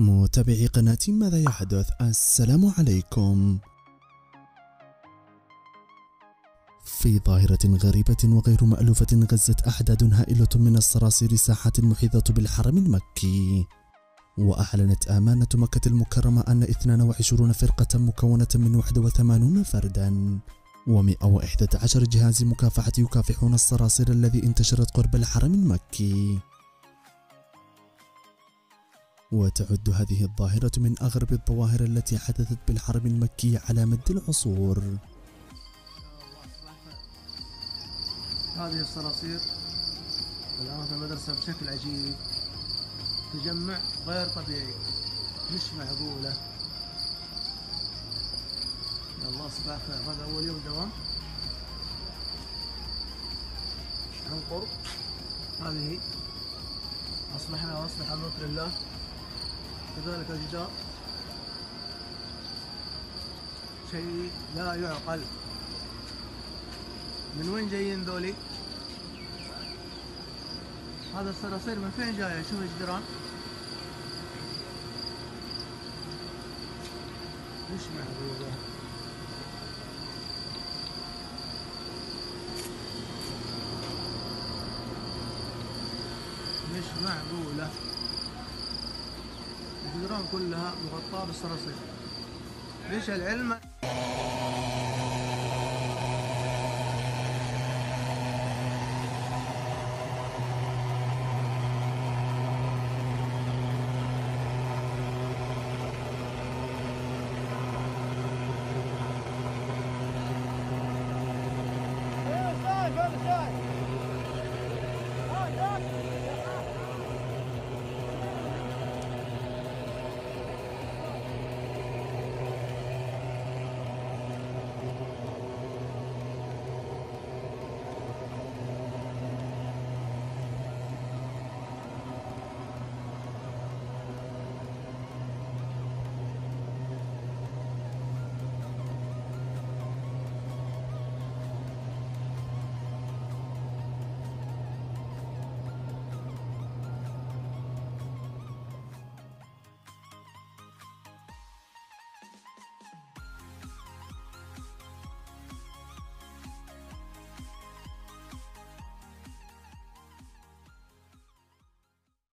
متابعي قناة ماذا يحدث، السلام عليكم. في ظاهرة غريبة وغير مألوفة غزت أعداد هائلة من الصراصير ساحات محيطة بالحرم المكي. وأعلنت أمانة مكة المكرمة أن 22 فرقة مكونة من 81 فردا و111 جهاز مكافحة يكافحون الصراصير الذي انتشرت قرب الحرم المكي. وتعد هذه الظاهرة من أغرب الظواهر التي حدثت بالحرم المكي على مد العصور. هذه الصراصير الآن في المدرسة بشكل عجيب، تجمع غير طبيعي، مش معقولة. يا الله صباح خير. هذا أول يوم دوام عن قرب. هذه أصلحنا وأصلح الملك لله. كذلك الجدار شيء لا يعقل. من وين جايين ذولي؟ هذا الصراصير من فين جاية؟ شوف الجدران، مش معقولة. مش معقولة. الجدران كلها مغطاة بالصراصير. ليش العلم